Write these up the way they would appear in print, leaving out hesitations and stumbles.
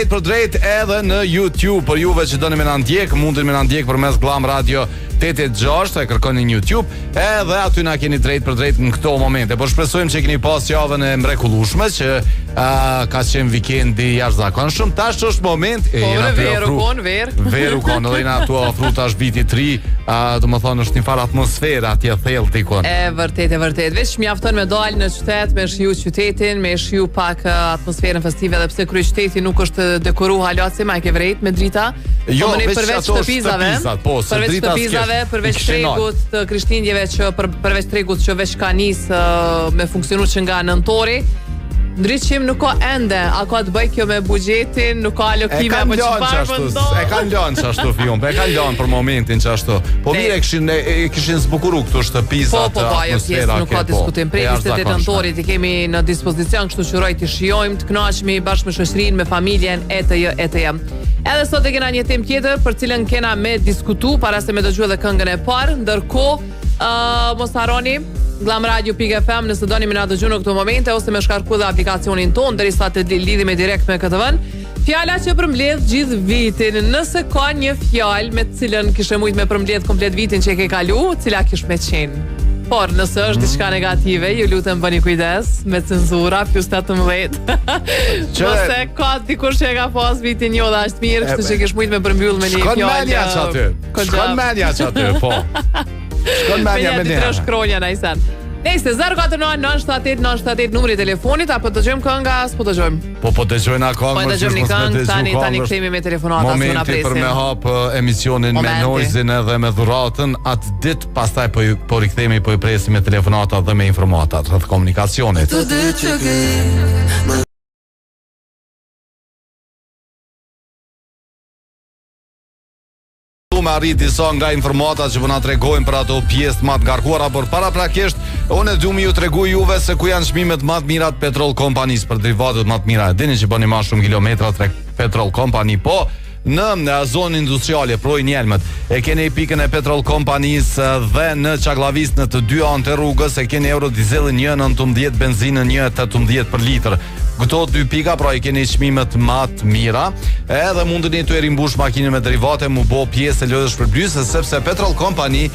Për drejt edhe në YouTube. Për juve që doni me na ndjek, mundeni me na ndjek përmes Glam Radio 86, e kërkoni në YouTube, edhe aty na keni drejt për drejt në këto momente. Por shpresojmë që keni pas javën e mrekullueshme, që ka qenë vikendi jashtëzakonshëm. Tash është moment veru kon, edhe na tu ofru tash viti 3, domethënë është një farë atmosfera atje thellë tikun. E vërtet. Veç mjafton me dal në qytet, me shiu qytetin, me shiu pak atmosferën festive, edhe pse kryeqyteti nuk është dekoru halaci, ma e ke vrejt me drita. Jo, përveç të pizave, përveç tregut të Krishtlindjeve, që përveç tregut që veç ka nis me funksionu që nga nëntori, ndryqim nuk ka ende, a ka të bëj kjo me buxhetin, nuk ka alokime apo çfarë vëndo. E kanë lënë çashtu fium, e kanë lënë për momentin çashtu. Po mirë kishin zbukuru këtu shtëpizat, atmosfera nuk ka diskutim. Prej 28 nëntorit i kemi në dispozicion, kështu që të shijojmë, të kënaqemi bashkë me shoqërinë, me familjen etj. Edhe sot e kena një temë tjetër për cilën kena me diskutu para se me dëgju edhe këngën e parë. Ndërkohë, mos harroni glamradio.fm nëse doni me na dëgju në këto momente, ose me shkarku dhe aplikacionin ton derisa të lidhemi direkt me këtë vend. Fjala që përmbledh gjithë vitin. Nëse ka një fjalë me të cilën kishe mujt me përmbledh komplet vitin që e ke kalu, cila kish me qenë? Por nëse është diçka negative, ju lutem bëni kujdes me cenzura +18. Nëse ka dikush që e ka pas vitin jo dhe është mirë, kështu që kish mujt me përmbyll me një fjalë. Shkon menja që aty, po. Shkon menja me një. Shkronja na i sen. Nejse, 049-978-978 numri i telefonit, apo dëgjojmë kënga, s'po dëgjojmë? Po dëgjojna këngë. Po dëgjojmë një këngë, tani kthehemi me telefonata, s'u na presim. Momenti për me hap emisionin me Noizin edhe me dhuratën atë ditë, pastaj po rikthehemi, po i presim me telefonata dhe me informata rreth komunikacionit. Me arrit disa nga informatat që po na tregojnë për ato pjesë më të ngarkuara, por paraprakisht unë du mi ju tregu juve se ku janë çmimet më të mira të Petrol Kompanisë për derivatet më të mira. Dini që bëni më shumë kilometra tek Petrol Kompani, po në zonë industriale, projnë Jelmët, e keni pikën e Petrol Kompanisë dhe në Çaklavis në të dy anët e rrugës e keni eurodizelin 1.19, benzinën 1.18 për litër. Këto dy pika, pra i keni çmimet më të mira, edhe mundeni të rimbush makinën me derivate, mu bo pjesë e lodhësh shpërblyese, sepse Petrol Company,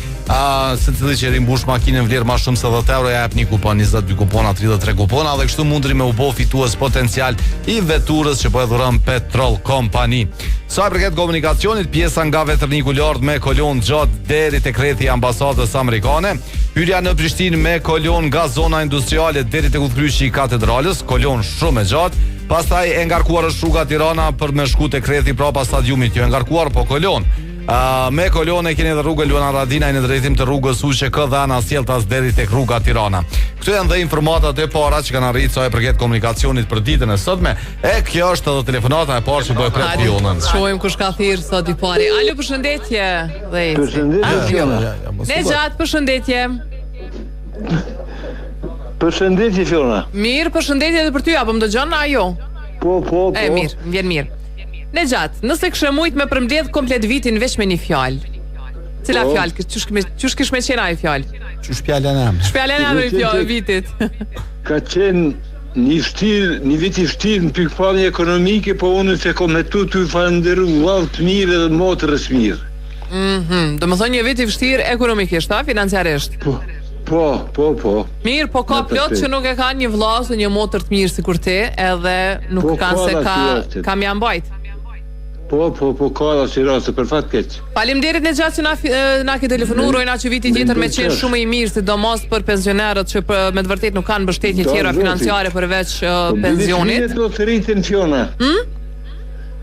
secili që rimbush makinën vlerë më shumë se 10 euro, ja jep një kupon, 22 kupona, 33 kupona, dhe kështu mundeni me u bo fitues potencial i veturës që po e dhuron Petrol Company. Sa përket komunikacionit, pjesa nga Veterniku Lart me kolon gjatë deri tek rrethi i ambasadës amerikane, hyrja në Prishtinë me kolon nga zona industriale deri tek udhëheqësi i katedralës, kolon shumë e gjatë. Pastaj e ngarkuar është rruga Tirana për me shku tek rrethi prapa stadiumit, jo e ngarkuar po kolon. Me kolon e keni edhe rrugën Luana Radinaj në drejtim të rrugës UÇK dhe ana Sjelltas deri tek rruga Tirana. Këto janë dhe informatat e para që kanë arritur sa e përket komunikacionit për ditën e sotme. E kjo është edhe telefonata e parë që bëj pret Fionën. Shohim kush ka thirr sot i pari. Alo, përshëndetje. Përshëndetje. Nejat, përshëndetje. Përshëndetje Fiona. Mirë, përshëndetje edhe për ty, apo më dëgjon ajo? Po. E mirë, më vjen mirë. Nejat, nëse kishe mujt me përmbledh komplet vitin veç me një fjalë. Cila fjalë? Çush kish me qenë ai fjalë? Çush fjala nam? Shpjala nam e fjalë vitit. Ka qenë një vit i vështirë në pikpamje ekonomike, po unë se kom me tu falenderu vallë të mirë dhe motërës mirë. Do më thonë një vit i vështirë ekonomikisht, financiarisht? Po. Mirë, po ka plot që nuk e kanë një vëlla ose një motër të mirë sikur ti, edhe nuk kanë se ka mja mbajt. Po, ka dhe si rase, për fat keq. Faleminderit në gjatë që na ke telefonuar, rojna që viti tjetër me qenë shumë i mirë, sidomos për pensionerët që me të vërtet nuk kanë mbështetje tjera financiare përveç pensionit. Bilet mos të rriten, Fiona.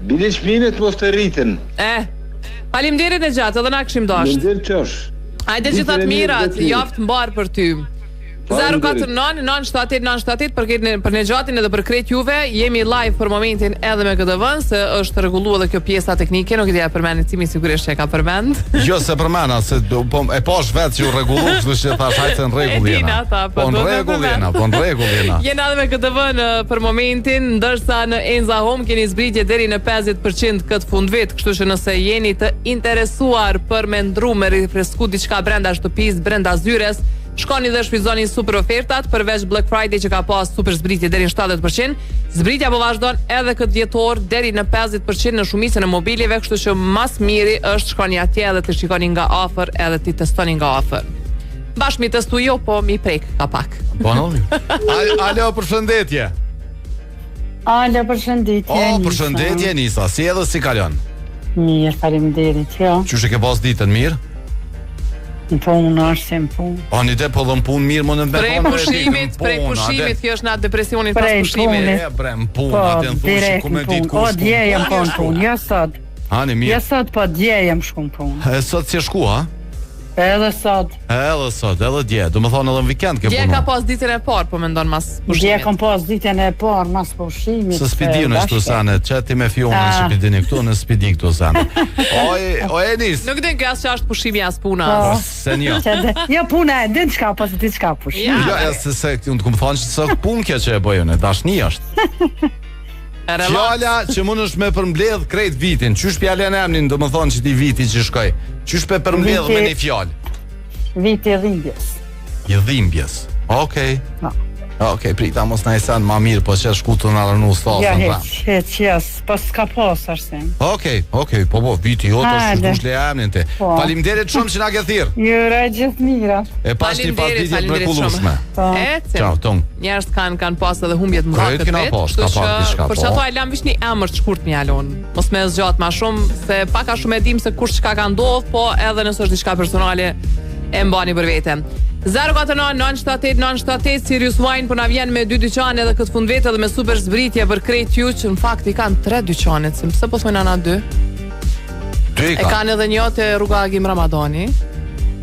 Bilet shminet mos të rriten. Faleminderit në gjatë, edhe na kishim dashur. Faleminderit qosh. Hajde gjithat mirat, javë të mbarë për ty. 049-978-978 për Nexhatin edhe për krejt juve. Jemi live për momentin edhe me këtë vend, se është rregulluar edhe kjo pjesa teknike, nuk e di përmend Cimi sigurisht që e ka përmend. Jo se përmenda, se e pash vetë që u rregullu, kështu që thash hajtë në rregull jena. Po në rregull jena. Jena edhe me këtë vend për momentin, ndërsa në Enza Home keni zbritje deri në 50% këtë fundvit, kështu që nëse jeni të interesuar për me ndru me rifresku diçka brenda shtëpisë, brenda zyres, Shkoni dhe shfrytëzoni super ofertat përveç Black Friday që ka pas super zbritje deri në 70%. Zbritja po vazhdon edhe këtë dhjetor deri në 50% në shumicën e mobileve, kështu që mas miri është shkoni atje edhe të shikoni nga afër edhe të testoni nga afër. Bashkë mi testu jo, po mi prek ka pak. Po no. Alo, përshëndetje. Alo, përshëndetje. Përshëndetje Nisa. Si edhe si kalon? Mirë, faleminderit. Jo. Qysh e ke pas ditën mirë? Në punë është se në punë. Po një te po dhe në punë mirë më në me prej pushimit, kjo është nga depresionit pas pushimit. Në punë, atë në thunë që ku me ditë ku shku. Dje jem po në punë, jo sot. Hani mirë. Jo sot, po dje jem shku në punë. E sot si shku, ha? Edhe sot, edhe dje. Do më thonë edhe në vikend ke punu. Dje ka pas ditën e parë, po me ndonë mas pushimit. Dje kam pas ditën e parë mas pushimit. Së spidi në shtu sane, që ti me fjonë në shpidini këtu, në spidi këtu sane. O Enis. Nuk din kjo asë që është pushimi as puna. Se një. Jo puna e din qka, po se ti qka pushimi. Jo, se unë të këmë thonë që së punë kjo që e bëjën, e dashni është. Fjalla që mund është me përmbledh krejt vitin. Qysh pjale në emnin do më thonë që ti viti që shkoj? Qysh pe përmbledh me një fjallë? Viti dhimbjes. I dhimbjes. Okej. Okej, prita mos na i sen ma mirë, po që shku të në rënu stasën. Ja, heq, po s'ka pas arsim. Okej, po, viti jotë është që dush le emnin ti. Faleminderit shumë që na ke thirr. Jura gjithë mira. E pas një pasditje mrekullueshme. Ciao, Tom. Njerëz kanë pas edhe humbjet më të vetë. Për çato ai lam vish një emër të shkurt mjalon. Mos më zgjat më shumë se pak a shumë e dim se kush çka ka ndodhur, po edhe nëse është diçka personale e mbani për vete. 049-978-978 Sirius Wine po na vjen me 2 dyqane edhe këtë fundvetë edhe me super zbritje për krejt ju që në fakt i kanë 3 dyqanet, pse po thojnë ana 2? E kanë edhe një te rruga Agim Ramadani.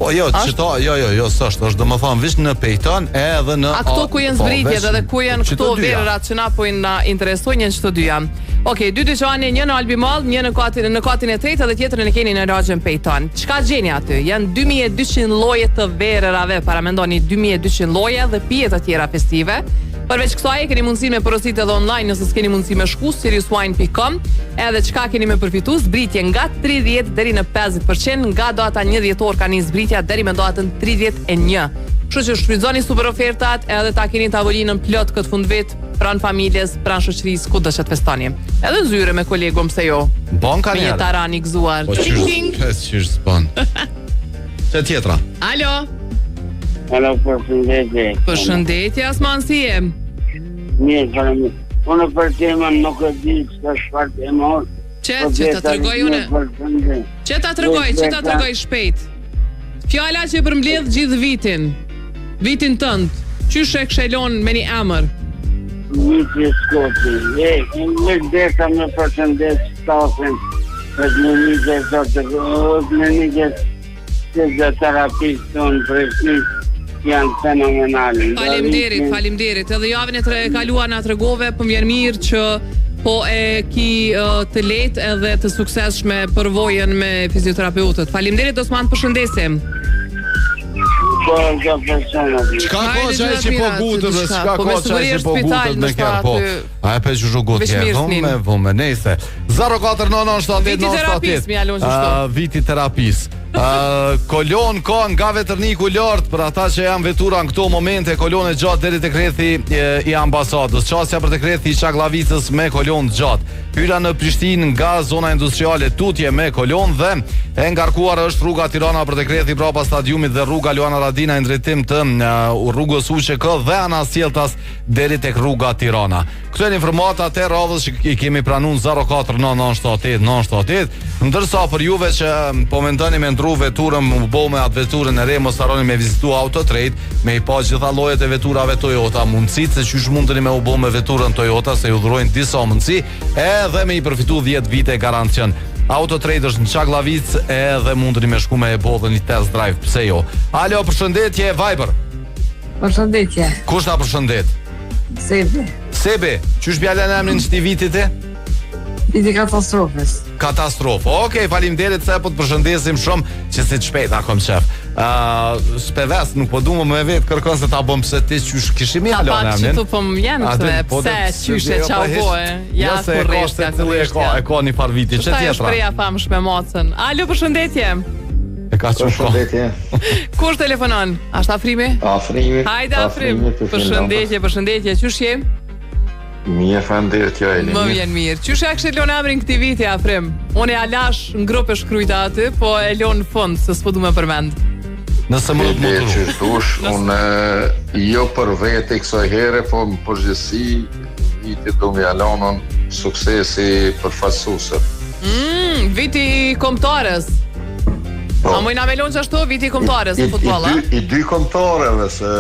Po jo, çto, jo, s'është domethënë vish në Pejton edhe në a këto ku janë zbritjet edhe ku janë këto verat që na po na interesojnë janë çto dy janë. Okej, 2 dyqane, një në Albimall, një në katin e tretë dhe tjetrën e keni në Raxhen Pejton. Çka gjeni aty? Janë 2200 lloje të verërave, para mendoni 2200 lloje dhe pije të tjera festive. Përveç kësaj keni mundësi me porositë edhe online nëse s'keni mundësi me shku seriouswine.com. Edhe çka keni me përfitu? Zbritje nga 30 deri në 50%, nga data 1 dhjetor ka një zbritja deri me datën 31. Kështu që shfrytëzoni super ofertat edhe ta keni tavolinën plot këtë fundvit pranë familjes, pranë shoqërisë, ku do të festoni. Edhe zyre me kolegum pse jo. Bon ka një taran i gëzuar. Ç'është spon. Çe tjetra. Alo. Alo, përshëndetje. Përshëndetje, Asman, si je? Mirë, unë për temën nuk e di çfarë të mor. Që ta tregoj unë. Që ta tregoj shpejt. Fjala që përmbledh gjithë vitin. Vitin tënd. Qysh e këshelon me një emër? Viti Skoti. Në desa më përshëndet stafin. Për në një të terapistë tonë presis janë fenomenali. Faleminderit. Edhe javën e kaluar na tregove, po më vjen mirë që po e ki të lehtë edhe të suksesshme përvojën me fizioterapeutët. Faleminderit Osman, përshëndesim. Po, nga persona. Çka koça që po gutët, çka koça që po gutët me kërë, po. A e pe që zhu gutë kërë, vëmë, nejse. 049-789-778 Viti terapis. Kolon ka nga vetërniku lart për ata që janë vetura në këto momente, kolon e gjatë deri te krethi i ambasadës, qasja për te krethi i Çaglavicës me kolon gjatë, hyra në Prishtinë nga zona industriale tutje me kolon dhe e ngarkuar është rruga Tirana për te krethi brapa stadiumit dhe rruga Luana Radina në drejtim të rrugës UÇK dhe Anasjelltas deri tek rruga Tirana. Këto janë informata të radhës që i kemi pranuar 049-978-978, ndërsa për juve që po mendoni me ndru veturën, më bo me atë veturën e re, mos harroni me vizitu Autotrade, me i pa gjitha llojet e veturave Toyota, mundësit se qysh mundeni me u bo me veturën Toyota, se ju dhurojnë disa mundësi, edhe me i përfitu 10 vite garancion. Autotrade është në Çaglavicë edhe mundeni me shku me e bo dhe një test drive, pse jo. Alo, përshëndetje, Viber. Përshëndetje. Kush ta përshëndet? Sebe, qysh bjale në emrin qëti vitit e? Viti katastrofës. Katastrofë, okej, faleminderit se po të përshëndesim shumë që si të shpejta kom qef. Speves, nuk po du më me vetë kërkon se ta bëm pëse ti qysh kishim i alo në emnin. Ta pa që tu po më jenë të pse qysh e qa bojë. Ja, kurreshka, e ka një par viti, që tjetra? Ta e shpreja famsh me mocën. Alo, përshëndetje. E ka që Përshëndetje. Kush telefonon? Ashtë Afrimi? Afrimi. Hajde Afrim. Përshëndetje, qysh je? Mirë, faleminderit jo Elin. Më vjen mirë. Qysh ja kështë lon emrin këtij viti Afrim? Unë e alash në grupë shkruajta aty, po e lon në fund se s'po du me përmend. Nëse më të muturu. Që dush, unë jo për vete kësaj here, po më përgjithësi viti do më jalonën suksesi përfaqësuesët. Viti i kombëtarës. A mojna me lonë që ashtu viti i kombëtarës në futboll, a? I dy kombëtarëve se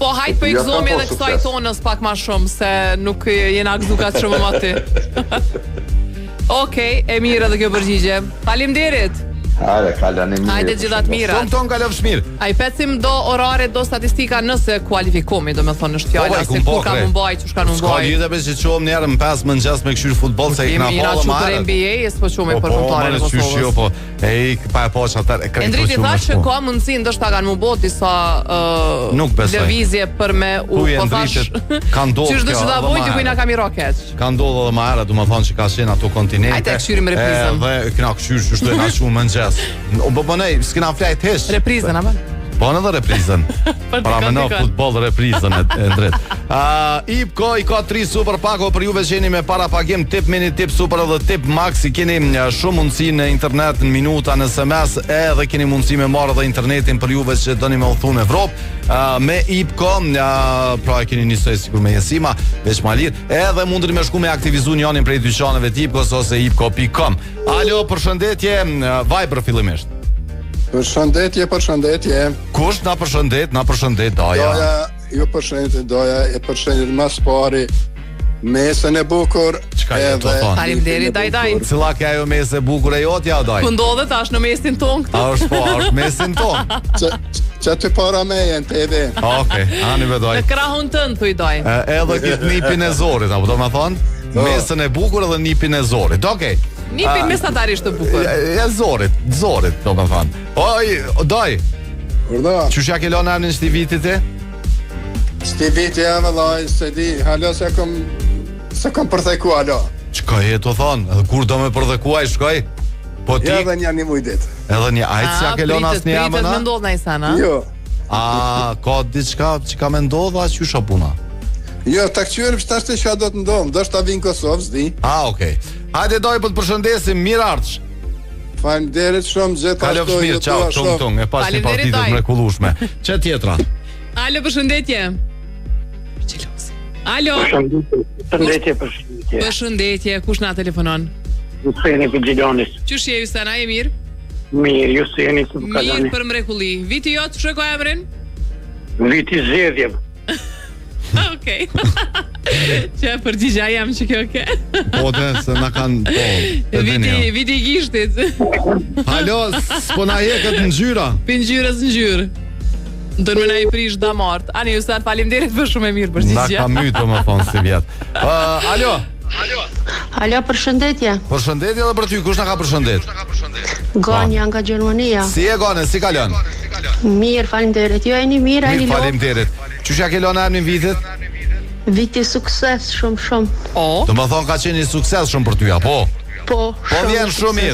po hajt po i gëzomi edhe kësaj tonës pak ma shumë se nuk jena gëzu ka të shumë më aty. Okej, e mirë edhe kjo përgjigje. Faleminderit. Hajde, kalani mirë. Hajde gjithat mira. Ton kalofsh mirë. A i pecim do orare, do statistika nëse kualifikomi, do me thonë është fjalla, se kur ka mumbaj, që shka mumbaj. Ska lidhe me që qohëm njerë më 5 mëngjes me këshyrë futbol, se i këna Ina pola që për NBA, e s'po qume për kontare në Kosovës. Po, e i pa e po që atër e krejtë Endriti tha që ka mundësi ndështë ta kanë mu bot disa lëvizje për me u po thash që shdo që da vojt i kujna kam i roket. Ka ndodhë edhe ma herë, du më thonë që ka shenë ato kontinente. Ajte këshyrim reprizën. Dhe këna këshyrë që shtu e na shumë mëngjes. Po nej, s'kena flajt hesh. Reprizën, apo? Po në dhe reprizën. Para me në futbol reprizën e drejt. IPCO i ka 3 super pako për juve që jeni me para pagim, tip mini, tip super dhe tip max. I keni shumë mundësi në internet, në minuta, në SMS, edhe keni mundësi me marrë dhe internetin për juve që doni me uthu në Evropë. Me IPCO, pra e keni njësoj sikur me jesima, veç ma lirë, edhe mundri me shku me aktivizu njonin prej dyqaneve t'IPCOs ose ipco.com. Alo, përshëndetje, Viber fillimisht. Përshëndetje. Kush na përshëndet, Doja. Ju përshëndet mas pari mesën e bukur. Çka je të thonë? Faleminderit, daj. Cilla ka ajo mesë e bukur e jotja, Daj? Ku ndodhet tash në mesin ton këtu? Është mesin ton. Që të para me jenë të edhe. Okej, ani me Daj. Në krahun tënd thuj Daj. Edhe këtë nipin e zorit, apo do me thonë? Mesën e bukur edhe nipin e zorit. Okej. Nipin mesatarisht të bukur. E zorit, do me thonë. Oj, Daj. Urda. Qysh ja ke lënë emrin çti vitit ti? Çti viti e vëllai, se di, halo se kom përtheku alo. Çka je të thonë? Edhe kur do me përdhekuaj, shkoj? Po ti? Ja dhe një mujdet. Edhe një ajtë që ja ke lënë asë një emën, Pritet me ndodh në isana? Jo. Ka diçka që ka me ndodh, a që shë puna? Jo, ta këqyrim që tashtë që do të ndonë, do shtë ta vinë Kosovë, zdi. Okej. Hajde Doj, po të përshëndesim, mirë ardhsh. Faleminderit shumë, gjithë Kalofsh mirë, qau, tung, e pas një partitët mrekullueshme. Që tjetra? Alo, përshëndetje. Alo. Përshëndetje, kush na telefonon? Juseni për Gjilonis. Qysh je Jusena, e mirë? Mirë, Juseni së për kalani. Mirë për mrekulli. Viti jotë, që ka emrin? Viti zjedhjem. Okej. Që përgjigja jam që kjo ke. Po dhe, se na kanë po. Viti i gishtit. Halo, s'po na je këtë ngjyra. Për ngjyrës ngjyrë. Ndër me na i prish damart. Ani Jusen, faleminderit për shumë e mirë përgjigja. Na ka mytë më thonë si vjet. Alo. Alo, përshëndetje. Përshëndetje edhe për ty, kush na ka përshëndet? Gonja nga Gjermania. Si e Gone, si kalon? Mirë, faleminderit. Jo, jeni mirë, jeni lop. Faleminderit. Qysh ja ke lënë emrin vitit? Viti sukses, shumë. Do më thonë ka qenë sukses shumë për ty, apo? Po vjen shumë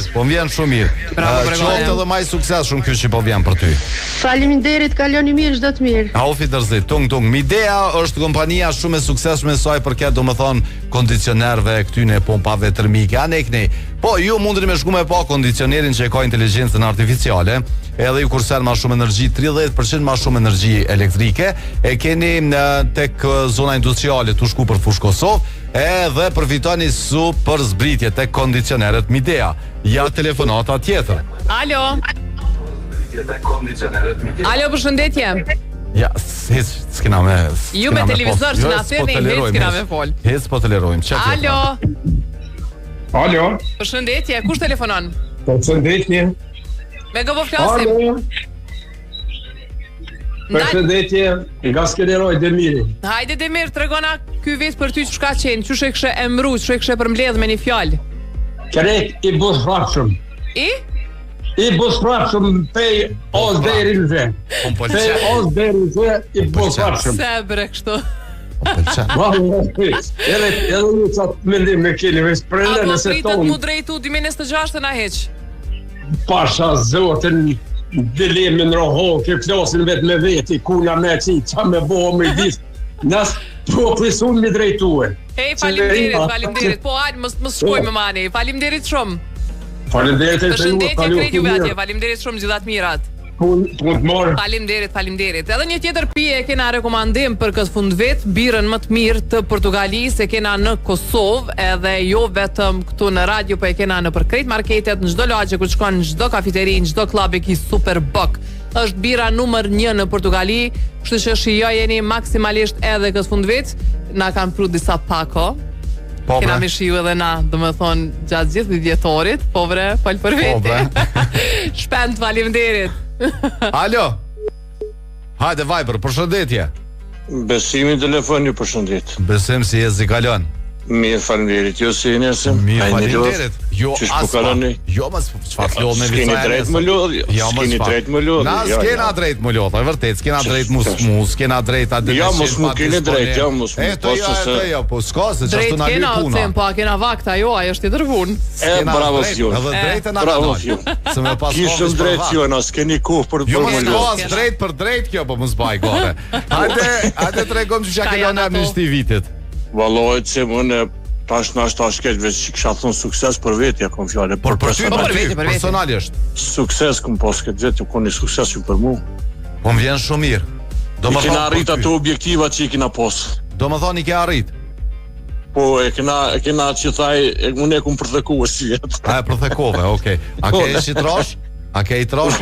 mirë. Qoftë edhe maj sukses shumë kjo që po vjen për ty. Faleminderit, kaloni mirë, çdo të mirë. Aufi dërzit, tung. Midea është kompania shumë e suksesshme saj përket domethënë kondicionerëve, këtyne pompave termike, anekni. Po ju mundeni me shku me pa kondicionerin që ka inteligjencën artificiale, edhe ju kursen ma shumë energji, 30% ma shumë energji elektrike, e keni tek zona industriale të shku për fush Kosovë, edhe përfitoni super zbritje tek kondicionerët Midea. Ja telefonata tjetër. Alo. Alo, përshëndetje. Ja, s'kena me... Ju me televizor që na theni, s'kena me fol. Po tolerojmë. Alo. Përshëndetje, kush telefonon? Përshëndetje. Me gëbo flasim. Alo. Përshëndetje, nga Skeleroj, Demiri. Hajde Demir, tregona ky vit për ty ç'ka qenë, ç'u e kishe emëruar, ç'u e kishe përmbledh me një fjalë. Krejt i buzëfshëm. I buzëfshëm pej os deri në zë. Pej os deri në zë i buzëfshëm. Se bre kështu. Edhe një qatë mendim me keni veç prende nëse tonë. Apo pritet mu drejtu 2026 na heq. Pasha zotin dilemin roho, që flasin vetë me veti, kuna me qi, qa me bo, me dis, nas po presun me drejtue. Faleminderit, po hajde mos shkoj me mani, faleminderit shumë. Faleminderit e Përshëndetje krejt juve atje, faleminderit shumë gjithat mirat. Faleminderit. Edhe një tjetër pije e kena rekomandim për këtë fundvit, birën më të mirë të Portugalisë e kena në Kosovë, edhe jo vetëm këtu në radio, po e kena në për krejt marketet, në çdo lagje ku shkon, në çdo kafeteri, në çdo klub e ki Superboc. Është bira numër 1 në Portugali, kështu që shijojeni maksimalisht edhe këtë fundvit. Na kanë pru disa pako. Kena me shiu edhe na, do me thonë, gjatë gjithë vjetorit. Po bre, falë për veti. Shpend, faleminderit. Alo. Hajde Viber, përshëndetje. Besimin telefoni, përshëndet. Besim si e zikalon. Mirë, faleminderit. Jo si nesëm. Mirë, faleminderit. Jo aspa. Jo mas çfarë lodh me vizë. Skeni drejt më lodh. Skeni drejt më lodh. Na skena drejt më lodh, e vërtet, skena drejt mus, skena drejt atë. Ja mos më keni drejt, ja mos. Jo, po s'ka se çfarë na li puna. Drejt kena, kena vakta, jo, ajo është tjetër punë. Bravo ju. Edhe drejtë na kanë. Se më pas kishëm drejt ju, na skeni kohë për jo më lodh. Jo drejt për drejt kjo, po mos baj gore. Hajde tregom çka kellon në amnisti vitit. Valloj se unë tash keq veç kisha thonë sukses për vetë ja kom fjalë por për ty personalisht sukses kum pas këtë vetë koni sukses ju për mua po më vjen shumë mirë domethënë kena arrit ato objektiva që i kena pos domethënë i ke arrit po e kena që thaj unë e kum përthekuar si vetë a e përthekove okay a ke si trosh a ke i trosh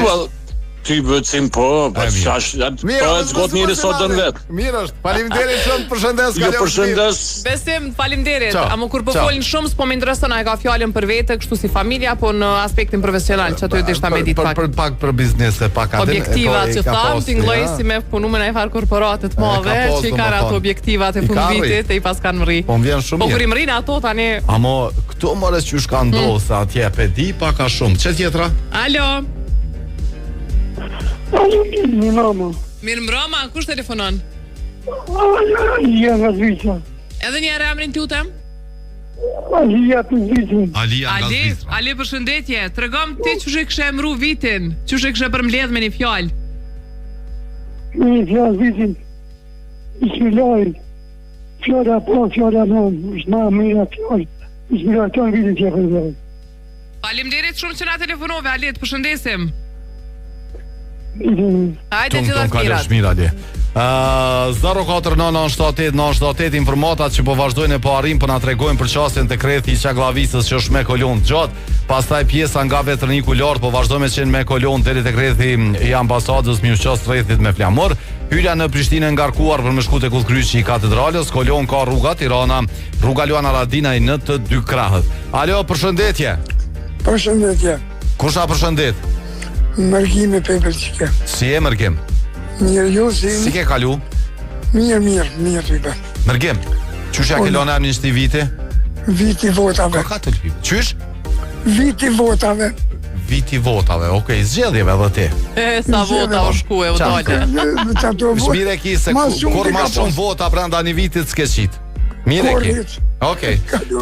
ti bëjmë po çash po zgjot mirë sot don vet. Mirë është. Faleminderit shumë, përshëndes kaloj. Përshëndes. Besim, faleminderit. Amo kur po folin shumë, s'po më intereson, ai ka fjalën për vete, kështu si familja, po në aspektin profesional, çato e deshta me ditë pak. Pak për biznes e pak atë. Objektivat që tham, tingëlloj si me punuar në far korporate të mëdha, që kanë ato objektivat e fundvitit e i pas kanë mri. Po vjen shumë. Po kur i mrin ato tani. Amo këtu morës që shka ndosë atje, pe di pak a shumë. Çe tjetra? Alo. Mirë mbroma, kush telefonon? Alia nga Zvicra. Edhe një herë emrin tutem? Alia të Zvicra. Ali, përshëndetje. Tregom ti çu e kishe emru vitin, çu e kishe përmbledh me një fjalë. Me një fjalë vitin. Bismillah. Fjala po, fjala no, është më mirë fjalë. Bismillah të vitin që e Faleminderit shumë që na telefonove, Ali, të përshëndesim. Hajde gjithë mirat. 049978978 informatat që po vazhdojnë e po arrim për na tregojnë për qasjen të krethi i Çagllavisës që është me kolon gjatë, pastaj pjesa nga Vetrëniku lart po vazhdojmë të qenë me kolon deri te krethi i ambasadës Miuços rrethit me flamur. Hyrja në Prishtinë ngarkuar për me shku te Kullkryqi i katedralës, kolon ka rruga Tirana, rruga Luana Radinaj në të dy krahët. Alo, përshëndetje. Përshëndetje. Kush na përshëndet? Mërgjim e Pepelqike. Si e Mërgjim? Mirë, jo si... Si ke kalu? Mirë, ribe. Mërgjim, qysh ja ke lënë amnisti viti? Viti votave. Ka të lëpi? Qysh? Viti votave. Viti votave, okej, zgjedhjeve dhe ti. Sa vota o shku e o dole. Shmire ki se kur ma shumë vota brenda një vitit s'ke qitë. Mire ki. Okej.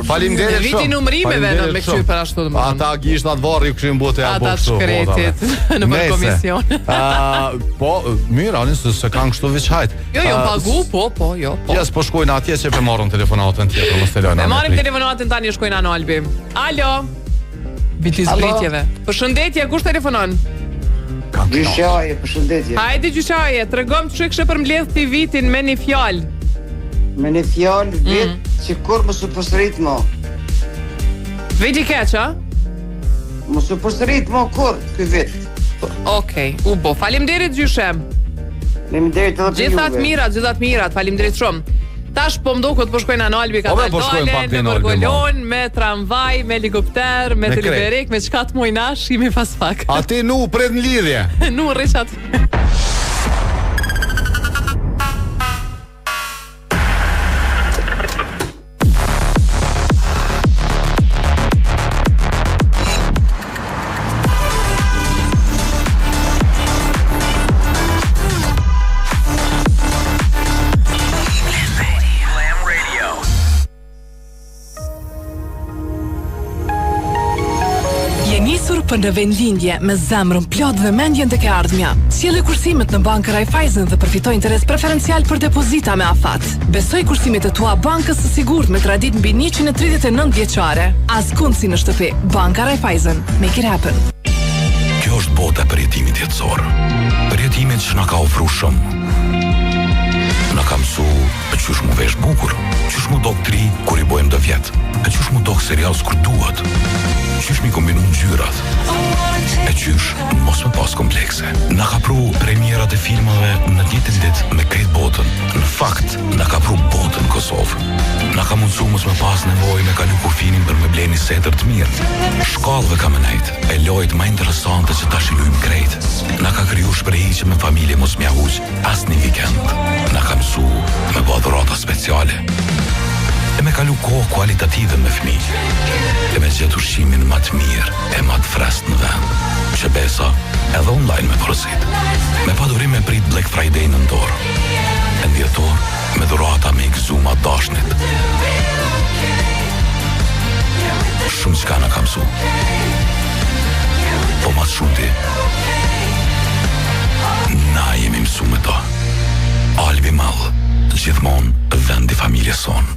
Faleminderit shumë. Viti numërime vetëm me këtyr për ashtu domethënë. Ata gishtat varri kishin botë apo kështu. Ata shkretit në për komision. Po, mirë, anin se kanë kështu veç hajt. Jo, pagu, po. Jes, po shkojnë atje që pe marrën telefonatën tjetër, mos të lëna. E marrim telefonatën tani shkojnë anë Albi. Alo. Biti zbritjeve. Përshëndetje, kush telefonon? Gjyshaje, përshëndetje. Hajde Gjyshaje, tregom çu kishe përmbledh ti vitin me një fjalë. Me një fjallë vit që kur më su përsërit mo. Viti keq, a? Më su përsërit mo kur, këj vit. Okej, u bo, faleminderit Gjyshem. Faleminderit edhe për juve. Gjithat mirat, faleminderit shumë. Tash po mdokët po shkojnë në Albi ka dalen, me Borgolon, me tramvaj, me helikopter, me teleferik, me çka të mujna, shimi pas pak. A ti nu pret në lidhje? Nu rrishat. arritur për në vendlindje me zemrën plot dhe mendjen tek e ardhmja. Sjellë kursimet në Bankën Raiffeisen dhe përfitoj interes preferencial për depozita me afat. Besoj kursimet e tua bankës së sigurt me tradit mbi 139 vjeçare. Askund si në shtëpi. Banka Raiffeisen. Make it happen. Kjo është bota për jetimit jetësor. Për jetimit që na ka ofruar shumë. Na ka mësu e qysh mu vesh bukur, qysh mu dok tri kur i bojmë dë vjetë, e qysh mu dok serial s'kur duhet, qysh mi kombinu ngjyrat, e qysh mos me pas komplekse. Na ka pru premierat e filmave në të njëjtën ditë me krejt botën. Në fakt, na ka pru botën Kosovë. Na ka mundsu mos me pas nevojë me kalu kufinin për me bleni setër të mirë. Shkallëve ka me nejt, e lojt ma interesante që ta shilujmë krejt. Na ka kriju shprehje me familje mos mja huq as një vikend. Na ka mësu me bë dhurata speciale. E me kalu kohë kualitative me fëmijë. E me gjetë ushqimin më të mirë e më të freskët në vend. Që besa edhe online me porosit. Me padurim me prit Black Friday në ndorë. E ndjetor me dhurata me i gëzuma dashnit. Shumë qka na ka mësu. Po mas shumë ti. Na jemi mësu me ta. Albi Mall, gjithmonë vendi familjes sonë.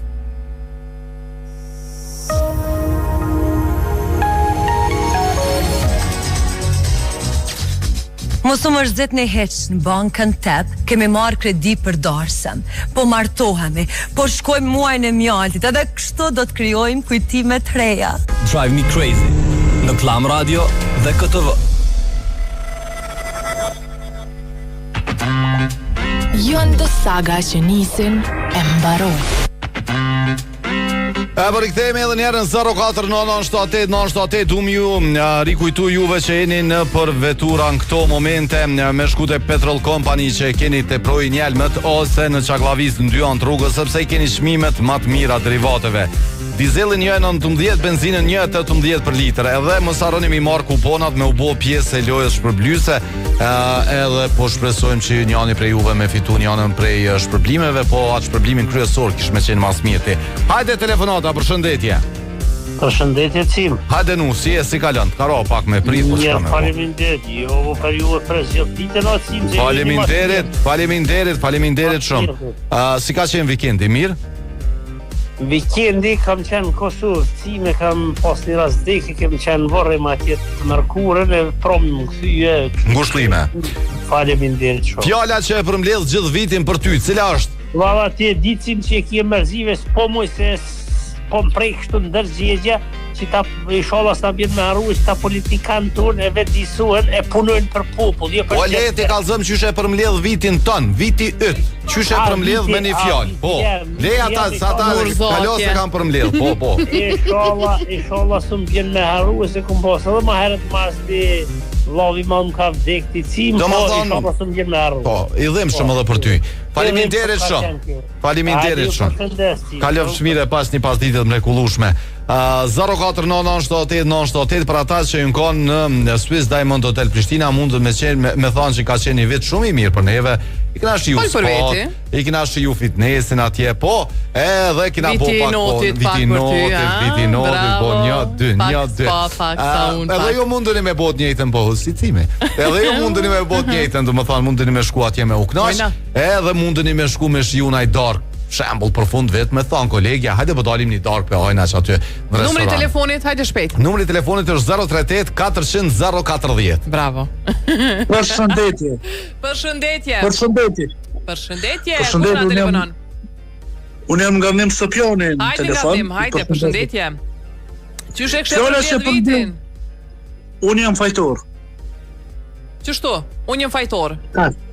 Mos u mërzit në heq në bankën tep, kemi marrë kredi për darsëm, po martohemi, po shkojmë muajnë e mjaltit, edhe kështu do të krijojmë kujtime të reja. Drive Me Crazy, në Klam Radio dhe KTV. Janë do saga që nisin e mbarojnë. E për i këthejme edhe njerën 049978 dum ju rikujtu juve që jeni në për vetura në këto momente me shkute Petrol Company që keni të projnë jelmet ose në Çaklavis në dy anë të rrugës sepse i keni shmimet më të mira derivateve. Dizelin 1.19, benzinën 1.18 për litër. Edhe mos harroni mi marr kuponat me u bë pjesë e lojës shpërblyese. Edhe po shpresojmë që njëri prej juve me fitu njënën prej shpërblimeve, po atë shpërblimin kryesor kish me qenë mas mirë. Hajde telefonata, përshëndetje. Përshëndetje Cim. Hajde nu, si kalon? Karo pak me prit po çka. Faleminderit. Jo, për ju e prezjell ditën o Cim. Faleminderit shumë. Si ka qenë vikendi, mirë? Vikendi kam qenë në Kosovë, Cime kam pas një rasdekje, kem qenë vorre ma tjetë të Mërkurën e promë më këthyje. Ngushëllime. Faleminderit shumë. Fjala që e përmbledh gjithë vitin për ty, cila është? Valla ti e di Cim që e kje mërzive, s'po moj se po më prej kështu në dërgjegja, që ta inshallah s'ta bjen me harru, që ta politikanë tonë e vetë disohen e punojnë për popull. Po leti kallëzëm qysh e përmbledh vitin ton, viti yt. Qysh e përmbledh me një fjalë. Po. Leja sa ta kalose kanë përmbledh. Po. Inshallah s'm bjen me harru se kum pas edhe më herët mas ti Vllavi mam ka vdekti Cim, po inshallah s'm bjen me harru. Po, i dhem shumë edhe për ty. Faleminderit shumë. Kalofsh mirë pas një pasditë të mrekullueshme. 049978 për ata që ju kanë në Swiss Diamond Hotel Prishtina mund me thonë që ka qenë një vit shumë i mirë për neve. I kena shiju sport, i kena shiju fitnessin atje, po, edhe kena bo pak po, viti notit, po, 1, 2. Edhe jo mundeni me bot njëjtën po, si Cimi. Edhe jo mundeni me bot njëjtën, do më thonë, mundeni me shku atje me u knash, edhe mundeni me shku me shiju naj dark. Shembull për fund vetë me thon kolegja, hajde po dalim një dark pe hajna aty në restoran. Numri i telefonit, hajde shpejt. Numri i telefonit është 038 400 040. Bravo. Përshëndetje. Ku na telefonon? Unë jam nga Nim Sopjani në telefon. Hajde, përshëndetje. Qysh e kështë për vitin? Unë jam fajtor. Qështu? Unë jam fajtor.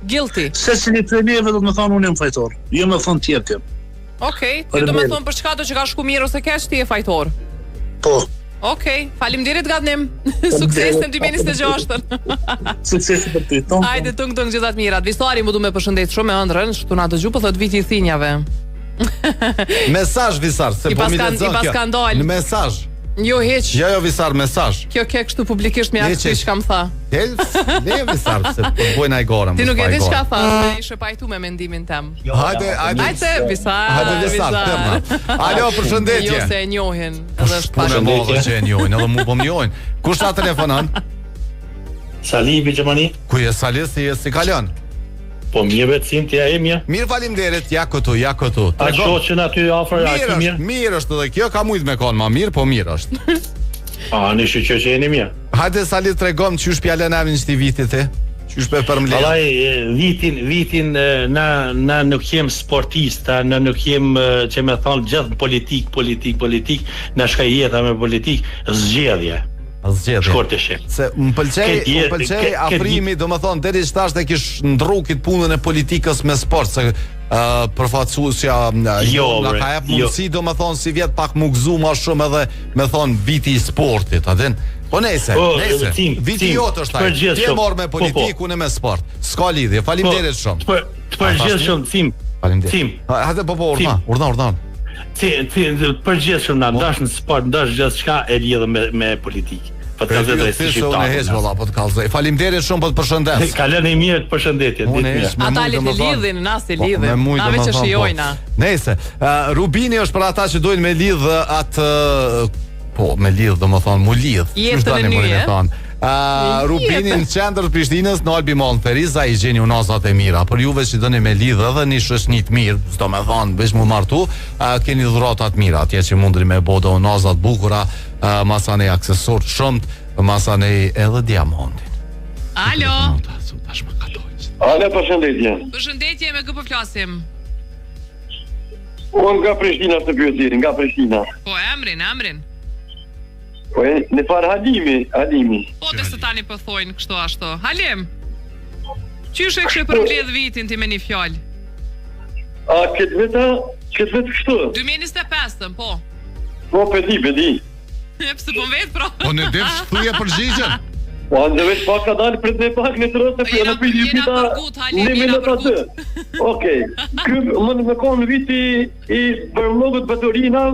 Guilty. Se si një treneve do të më thonë unë jam fajtor. Jo me thonë tjetër. Okej, ti do me thonë për çka do që ka shku mirë ose keq ti je fajtor. Po. Okej, faleminderit Gatnim. Sukses në 2026. Sukses për ty. Hajde tung gjithat mirat. Visari më du me përshëndet shumë me ëndrën, shtu na dëgju po thot viti i thinjave. Mesazh Visar, se po mi lexon kjo. Në mesazh. Jo heq. Jo Visar, mesazh. Kjo ke kështu publikisht me atë çka më tha. Ne Visar, se po bojnë ai gorën. Ti nuk e di çka tha, ishe pajtu me mendimin tim. Hajde Visar. Hajde Visar, tema. Alo, përshëndetje. Jo se e njohin, edhe është pa modë që e njohin, edhe mu po më njohin. Kush ta telefonon? Salimi Xhamani. Ku je Sali, si kalon? Po mirë vetëm ti e mia. Mirë, faleminderit. Ja këtu. A shoqën aty afër aty mirë? Mirë është edhe kjo, ka mujt me kon më mirë, po mirë është. Në shoqë që jeni mirë. Hajde Sali, tregom çysh pjalën avin çti vitit e. Çysh për mbledh. Vallai vitin na nuk jem sportista, na nuk jem që më thon gjithë politik, na shka jeta me politik, zgjedhje. Shkorteshe. Se më pëlqej afrimi, domethënë deri tash të kish ndrrukit punën e politikës me sport, se përfaqësuesja na ka jap mundësi domethënë si vjet pak më gëzu më shumë edhe me thon viti i sportit, a din? Po nejse. Viti jot është ai. Ti e morr me politikun e me sport. S'ka lidhje. Faleminderit shumë. Të përgjithshëm tim. Faleminderit. Hajde po urdhon. Ti përgjithshëm na dash në sport, dash gjithçka e lidhë me politikë. Po të vëdësi shqiptar. Faleminderit shumë për të përshëndes. Kaloni mirë, përshëndetje. Ata le të lidhin, na se lidhin. Na veç e shijojna. Nëse Rubini është për ata që dojnë me lidh atë me lidh, domethënë mu lidh. Jetën e nyje. Rubini në qendër të Prishtinës, në Albi Mall Feriza i gjeni unazat e mira. Për juve që doni me lidh edhe një shoqëni të mirë, s'do me thon, veç mu martu, keni dhurata të mira, atje që mundri me bodo unazat bukura, masane aksesor shumt, masane edhe diamantin. Alo. Alo, përshëndetje. Përshëndetje, me kë po flasim? Unë nga Prishtina të pyetirin, nga Prishtina. Po, emrin. Po, në farë Halimi. Po, dhe se tani po thojnë kështu ashtu. Halim, qysh e kështë përmbledh vitin ti me një fjallë? A, këtë vetë kështu? 2025, po. Po, pedi. Pse po vetë, pra? Po, në devë shtuja përgjigjen? Po, në veç pak ka dalë për të pak në të rësë, jena përgut, Halim, jena përgut. Okej, më në konë viti i bërmlogët Beturina,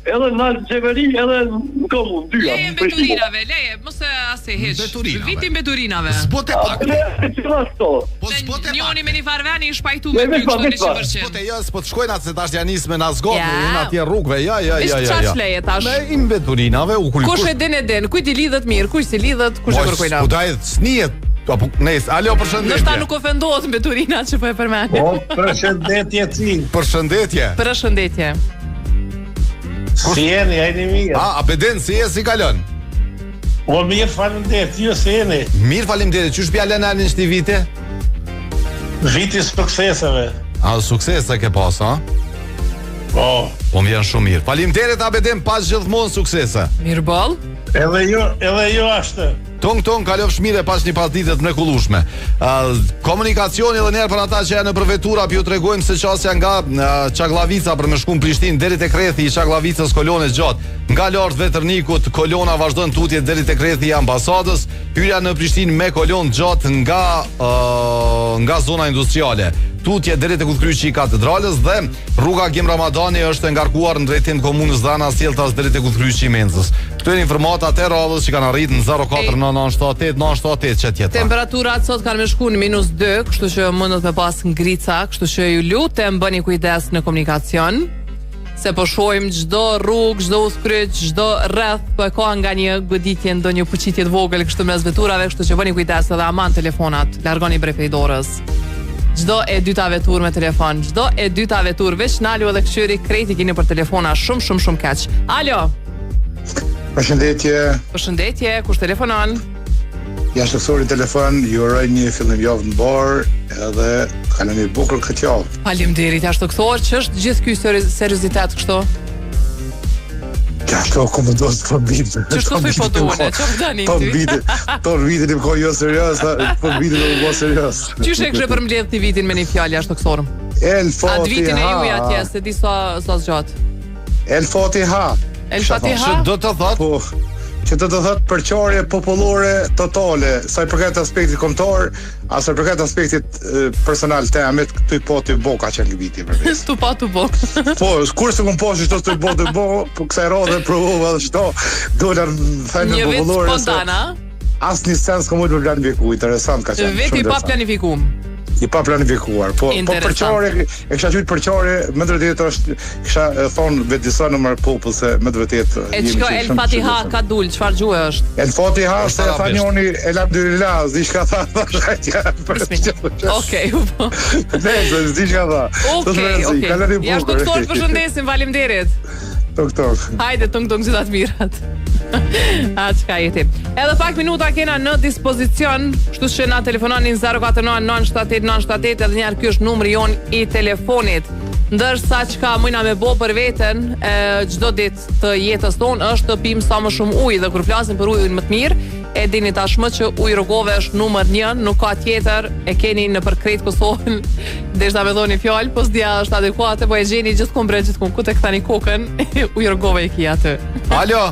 edhe në Gjeveri, edhe në komun, dyja. Leje Beturinave, mos e ase heq. Vitin Beturinave. S'pote pak. Njoni me një farveni i shpajtu me ty kështu 100%. S'pote shkojnë atë se tash janë nisë me nazgot, në atje rrugve, ja. Ishtë qash leje tash. Me im Beturinave, kush e den, kuj ti lidhet mirë, kuj si lidhet, kush e kërkojna. S'podaj s'nijet. Alo, përshëndetje. Nështë ta nuk ofendohet në Beturina që po e përmeni. Po, përshëndetje. Si jeni, ajni mirë. A beden, si kalon? O, mirë faleminderit, ju si jeni. Mirë faleminderit, qysh pjallën alin shti vite? Viti sukseseve. Suksese ke pas, a? Po. Po më vjen shumë mirë. Faleminderit, a beden, pas gjithmonë suksese. Mirë ball. Edhe jo ashtë. Tong, kalofsh mire pas një pasditet mrekullueshme. Komunikacioni edhe njerë për ata që janë në përvetura, ju tregojmë se qasja nga Çaklavica për me shku në Prishtinë deri te Krethi i Çaklavicës kolonës gjatë. Nga lart Vetërnikut, kolona vazhdon tutje deri te Krethi i ambasadës, hyrja në Prishtinë me kolonë gjatë nga zona industriale. Tutje deri te Kutkryqi i katedralës dhe rruga Gjem Ramadani është e ngarkuar në drejtim të komunës Dhana Sjelltas deri te Kutkryqi i Menzës. Këto janë informatat e radhës që kanë arritur në 049978 që tjetra. Temperaturat sot kanë me shku në -2, kështu që mundet me pas ngrica, kështu që ju lutem bëni kujdes në komunikacion, se po shohim çdo rrugë, çdo uskryq, çdo rreth po e ka nga një goditje, ndonjë puçitje të vogël kështu mes veturave, kështu që bëni kujdes edhe aman telefonat, largoni prej dorës. Çdo e dyta vetur me telefon, çdo e dyta vetur veç nalu edhe këshyri krejt i keni për telefona shumë keq. Alo. Përshëndetje, kush telefonon? Jashtë shtësori telefon, ju uroj një fillim javë të mbar, edhe kaloni bukur këtë javë. Faleminderit, jashtë shtësor, ç'është gjithë ky seriozitet kështu? Jashtë komandos po bit. Ç'është po duan, ç'është tani ty? Po vitin po jo serios, po vitin po serios. Ç'është e kishë përmbledh ti vitin me një fjalë jashtë shtësor? El Fatiha. Atë vitin e juaj atje, se di sa zgjat. El Fatiha. El Fatiha? Që do të thot? Po, që të thotë përqarje popullore totale, sa i përket aspektit kombëtar, as sa i përket aspektit personal të emit, ty boka që në viti për vit. Tu boka. Po, kur se kum poshtë çdo ty boka, po kësaj radhe provova edhe çdo dolar thënë popullore. Një vit spontana. Asnjë sens komo të planifiku, interesant ka qenë. Veti pa planifikuar. I pa planifikuar, po përqarje, e kisha qyt përqarje, më të vërtetë është kisha thonë vetë disa nëmër popull se më të vërtetë jemi shumë. El Fatiha ka dul, çfarë gjuhë është? El Fatiha se thanioni elhamdulillah, diçka tha. Okej, po. Ne, diçka tha. Okej. Ja doktor, përshëndesim, faleminderit. Tok. Hajde, tung si ta të mirat. Çka jeti. Edhe pak minuta kena në dispozicion, kështu që na telefononi 049 978 978, edhe njerë ky është numri jon i telefonit. Ndërsa çka mujna me bo për veten çdo ditë të jetës tonë është të pim sa më shumë ujë, dhe kur flasim për ujin më të mirë, e dini tashmë që uji rrugove është numër 1, nuk ka tjetër, e keni në përkrejt Kosovën, derisa me dhoni fjalë, po s'dia është adekuate, po e gjeni gjithkund, ku të këthani kokën, uji rrugove e ki aty. Alo?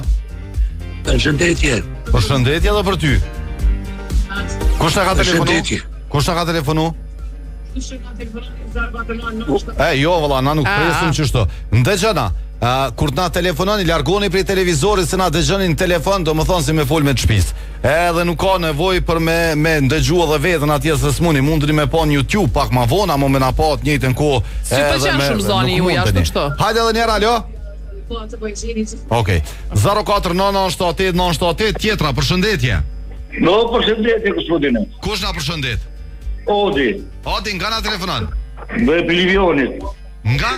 Përshëndetje. Përshëndetje edhe për ty. Kush ta ka telefonu? Kush ta ka telefonu? Jo, valla, na nuk presim qështu. Ndëgjëna, kur na telefononi, largoni prej televizorit se na dëgjoni në telefon, do më thonë si me fol me të shpis. Edhe nuk ka nevoj për me ndëgju edhe vetën atje se s'muni, mundri me pa në YouTube pak ma vona, mo me na pa të njëjtën kohë. Si pëlqen shumë zoni ju jashtë kështu. Hajde edhe njerë, alo? Okej. 04998 tjetra, përshëndetje. No, përshëndetje, gospodine. Kush na përshëndet? Odi, nga na telefonon? Dhe Lipionit. Nga?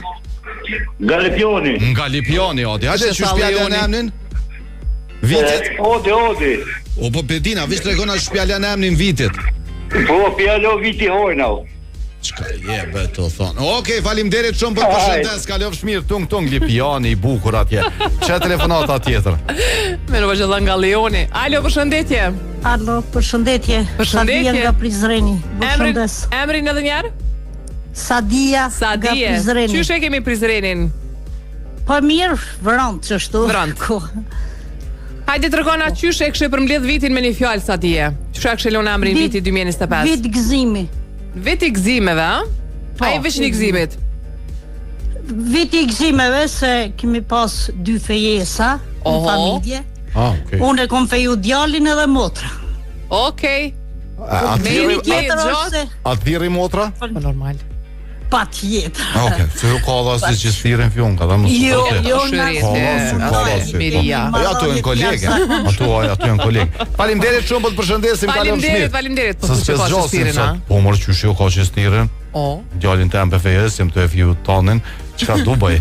Nga Lipioni. Nga Lipioni, Odi. Hajde që shpjallja në emnin? Vitit? Odi. O, po Petina, vish të regona shpjallja në emnin vitit. Po, pjallo viti hojna. Çka jebe të thonë. Okej, faleminderit shumë për përshëndes, kalofsh mirë, tung Lipiani i bukur atje. Çe telefonata tjetër? Më nuk është nga Leoni. Alo, përshëndetje. Alo, përshëndetje. Sadia nga Prizreni. Përshëndes. Emrin edhe një herë? Sadia nga Prizreni. Qysh e kemi Prizrenin? Po mirë, vrant çështu. Vrant. Hajde tregona qysh e kishe përmbledh vitin me një fjalë, Sadie. Qysh e kishe lënë emrin viti 2025? Vit gëzimi. Viti gëzimeve, a? A i veç një gëzimit? Viti gëzimeve se kemi pas 2 fejesa në familje. Unë e kom feju djalin edhe motra. Okej. A thiri motra? Po normal. Pa tjetër. Okej, se ju ka dhe si që thirin fjunka. Jo, Miria. Atu e në kolege. Atu e në kolege. Faleminderit shumë për të përshëndesim. Faleminderit. Së s'pes gjosin sot. Po mërë qysh ju ka që thirin. Djallin të më PFS, jem të e fju tonin. Qka du bëj?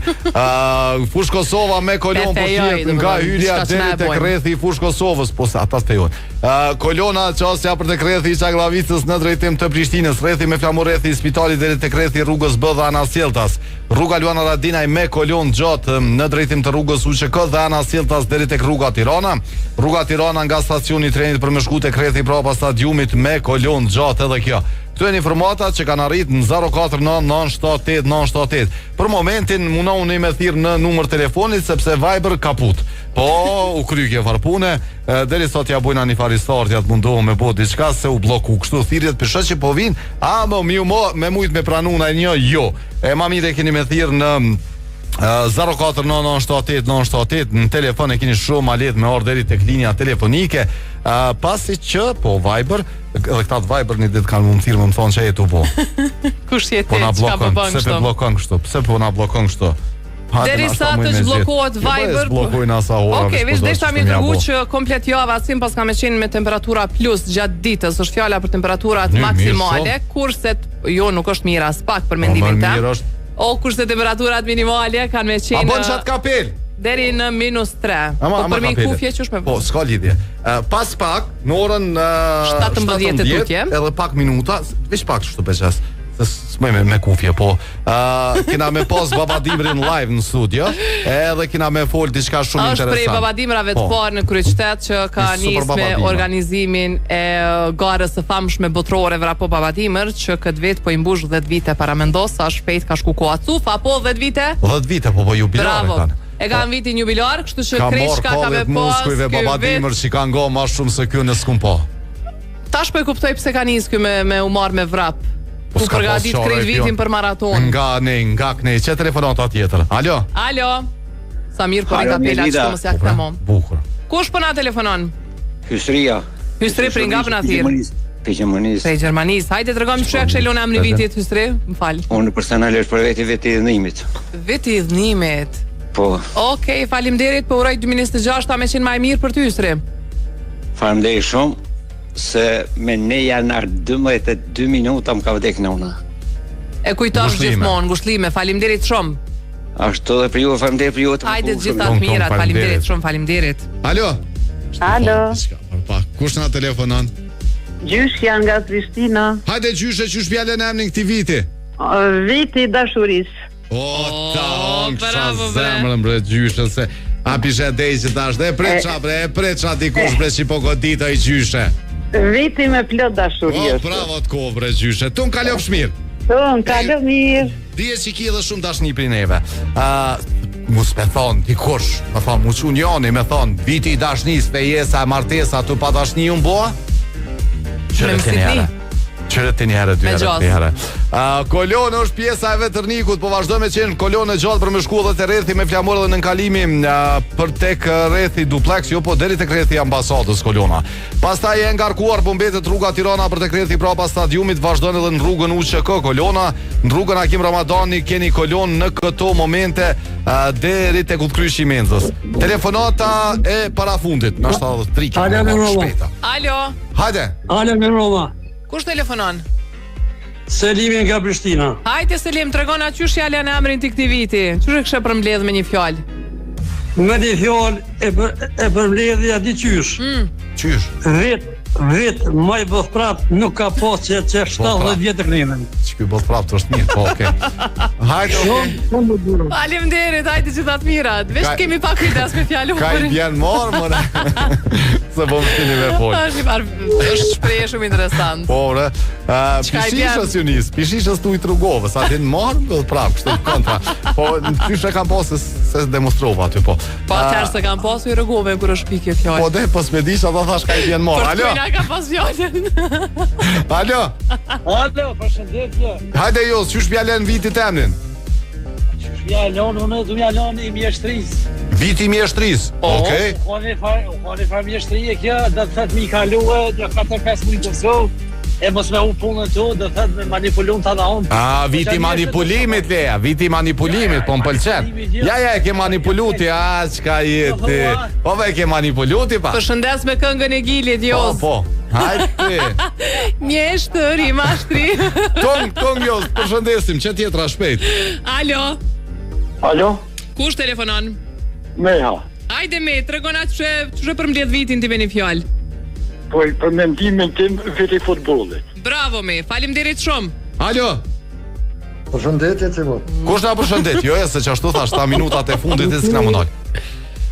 Fush Kosova me kolon po tjetë nga hyrja deri të krethi Fush Kosovës, po se ata s'fejojnë. Kolona qasja për të krethi Qaglavicës në drejtim të Prishtinës, rrethi me flamurethi Spitali deri të krethi rrugës B dhe Anasjeltas. Rruga Luana Radinaj me kolon gjatë në drejtim të rrugës UÇK dhe Anasjeltas deri tek rruga Tirana. Rruga Tirana nga stacioni trenit për me shku të krethi prapa stadiumit me kolon gjatë edhe kjo. Këtu e një informata që kanë arrit në 049 978. Për momentin mundohuni me thirr në numër telefonit sepse Viber kaput. Po, u krykje farpune, deri sot ja bujna një faristartë, ja të mundohëm me bo diçka se u bloku. Kështu thirrjet për shë që po vinë, me mujt me pranuna e një, jo. E ma mire keni me thirr në 04998 në telefon e keni shumë ma let me orë deri tek linja telefonike, pasi që po Viber edhe këta të Viber një ditë kanë më thirë më thonë që e tu po kush jeti, qka po bën kështu? Pse po blokon kështu? Pse po na blokon kështu? Deri sa të zhblokojt Viber. Okej, veç deshta mi dërgu që komplet java sim pas ka me qenë me temperatura plus gjatë ditës, është fjala për temperaturat maksimale, kurset jo nuk është mirë as pak për mendimin tem. O, kurse temperaturat minimale kanë me qenë... A bon qatë kapel? Deri në -3. Po për mi kufje që është me po, s'ka lidhje. Pas pak, në orën 17 tutje, edhe pak minuta, veç pak shtu peqes, s'moj me kufje, po kina me pos Babadimrin live në studio, edhe kina me fol diçka shumë interesant. Është prej Babadimrave të parë në Kryqëtet që ka nis me organizimin e garës së famshme botërore vrapo Babadimër, që këtë vit po i mbush 10 vite para mendos, sa shpejt ka shku koha cuf, apo 10 vite? 10 vite, po jubilare kanë. E kanë vitin jubilar, kështu që Kreshka ka me pas muskujve babadimër që kanë go ma shumë se kjo në s'kum po. Tash po e kuptoj pse ka nis ky me u marr me vrap. Ku përgatit krejt vitin për maraton. Nga kënej, që telefonata tjetër? Alo? Samir po nga pela që të mësë jak të mom. Bukur. Kush për nga telefonon? Hysria. Hysri për nga për nga thirë? Për Gjermanis. Për Gjermanis. Hajde të regojmë që e këshelon e emri vitit, Hysri? Më falë. Unë personalisht për veti i dhënimit. Veti i dhënimit? Po. Okej, faleminderit, po uroj 2026 me qenë maj mirë për ty, Hysri. Faleminderit shumë, se me ne janë 12 minuta më ka vdek në una. E kujtosh gjithmonë, ngushëllime, faleminderit shumë. Ashtu dhe për ju, faleminderit për ju të hajde gjitha të mirat, faleminderit shumë, faleminderit. Alo? Kush na telefonon? Gjysh janë nga Prishtina. Hajde gjyshe, që shpjallën emrin këti viti? Viti dashuris. Bravo, zemrën bre gjyshe, se a pishe dejqë tash, dhe e preqa dikush bre që po godita i gjyshe. Viti me plot dashuris. Bravo të ko bre gjyshe, tu në kalov shmirë. Unë kalë mirë. Dije që ki edhe shumë dashni për neve. Mus me thonë, dikush, me thonë, mu që njoni, me thonë, viti i dashnis, fejesa, martesa, tu pa dashni unë boa? Qërët të njëherë, dy herë. Kolonë është pjesa e vetërnikut, po vazhdo me qenë kolonë e gjatë për me shku dhe të rethi me flamurë dhe në nënkalimi për tek rethi duplex, jo po deri tek rethi ambasadës kolona. Pastaj e ngarkuar po mbetet rruga Tirana për tek rethi prapa stadiumit, vazhdon edhe në rrugën UÇK kolona, në rrugën Hakim Ramadani keni kolonë në këto momente deri tek udhkryqi i Menzës. Telefonata e parafundit, na 73 km. Alo. Hajde. Alo me Roma. Kush telefonon? Selimi nga Prishtina. Hajde Selim, tregona qysh janë në emrin të këtij viti. Qysh e kishe përmbledh me një fjalë? Me një fjalë e përmbledhja di qysh. Qysh? Vit maj bëthprap nuk ka pas që 70 vjetë rrimen. Që kjo bëthprap të është mirë, po okej. Hajde, faleminderit, hajde që të mirat. Vesh kemi pak kujdes me fjallu. Ka i bjen morë, mëre. Se po më tini me folë. është shpreje shumë interesant. Po, re. Pishishës ju nisë, pishishës tu i trugove, sa din morë, bëthprap, kështë të kontra. Po, në qyshe kam posë se demonstrova aty, po. Po, atërë se kam posë i rëgove, kër është pikje fjallë. Po, dhe, po s'medisha, dhe thash ka i bjen morë. Alo? Ka pas fjallën. Alo? Alo, përshëndetje. Hajde jo, që shpjallën vitit emrin? Që shpjallën, unë du mjallën i mjeshtris. Viti i mjeshtris, okej. Unë fa mjeshtri e kjo, dhe të thët mi kaluë, dhe 4-5 mujtë të e mos me u punën të, dhe thët me manipulun të adhaon. Viti manipulimit, Lea, viti manipulimit, po më pëlqen. Ja, e ke manipuluti, qka jeti. Po ve ke manipuluti, pa. Përshëndes me këngën e Gilit, Jos. Po, hajte. Mjeshtër, i mashtri. Tong, Jos, përshëndesim, që tjetra shpejt. Alo? Alo? Kush telefonon? Meha. Ajde me, tregona që përmbledh vitin ti me një fjallë. Po, për mendimin tim, viti futbollit. Bravo me, faleminderit shumë. Alo? Përshëndetje që vot. Kush na përshëndet? Jo, se që ashtu thash, ta minutat e fundit e s'kna mundal.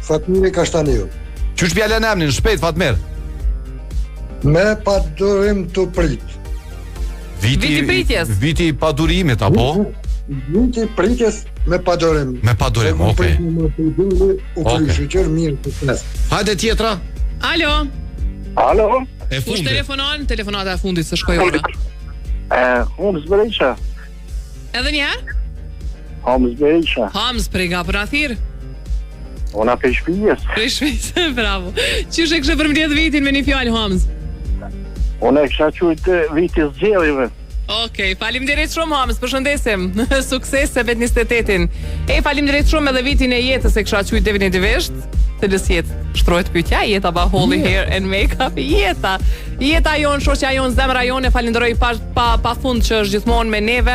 Fatmiri Kashtaniu. Qysh bjallën emnin, shpejt, Fatmir? Me padurim të prit. Viti pritjes? Viti padurimit, apo? Viti pritjes me padurim. Me padurim, okej. U përshëqër mirë të fnes. Hajde tjetra? Alo? Alo? Kush telefonon? Telefonata e fundit se shkoj ora. Homs Berisha. Edhe njerë? Homs Berisha. Homs, prej nga për athirë? Ona për shpijes. Për shpijes, bravo. Qysh e kështë përmbledh vitin me një fjallë, Homs? Ona e kësha qujtë vitis gjellive. Okej, faleminderit shumë Homs, përshëndesim. Sukses se vet 28-in. Faleminderit shumë edhe vitin e jetës e kisha qujt definitivisht. Të lës jetë shtrohet pyetja, jeta ba holy hair and makeup, jeta jon, shoqja jon, zemra jon, e falenderoj pa fund që është gjithmonë me neve.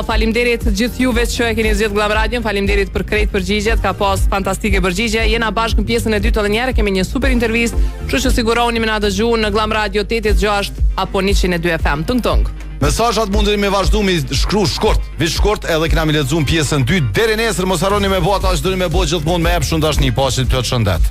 Faleminderit gjithë juve që e keni zgjedhur Glam Radio, faleminderit për krejt përgjigjet, ka pas fantastike përgjigje. Jena bashkë në pjesën e dytë edhe njëherë kemi një super intervistë, kështu që siguroni me na dëgjuar në Glam Radio 86 apo 102 FM. Tung. Mesazhat mundeni me vazhdu me shkruaj shkurt, veç shkurt, edhe kena me lexuar pjesën 2 deri nesër. Mos harroni me bota, as doni me botë gjithmonë me epshun dashni, paqet plot shëndet.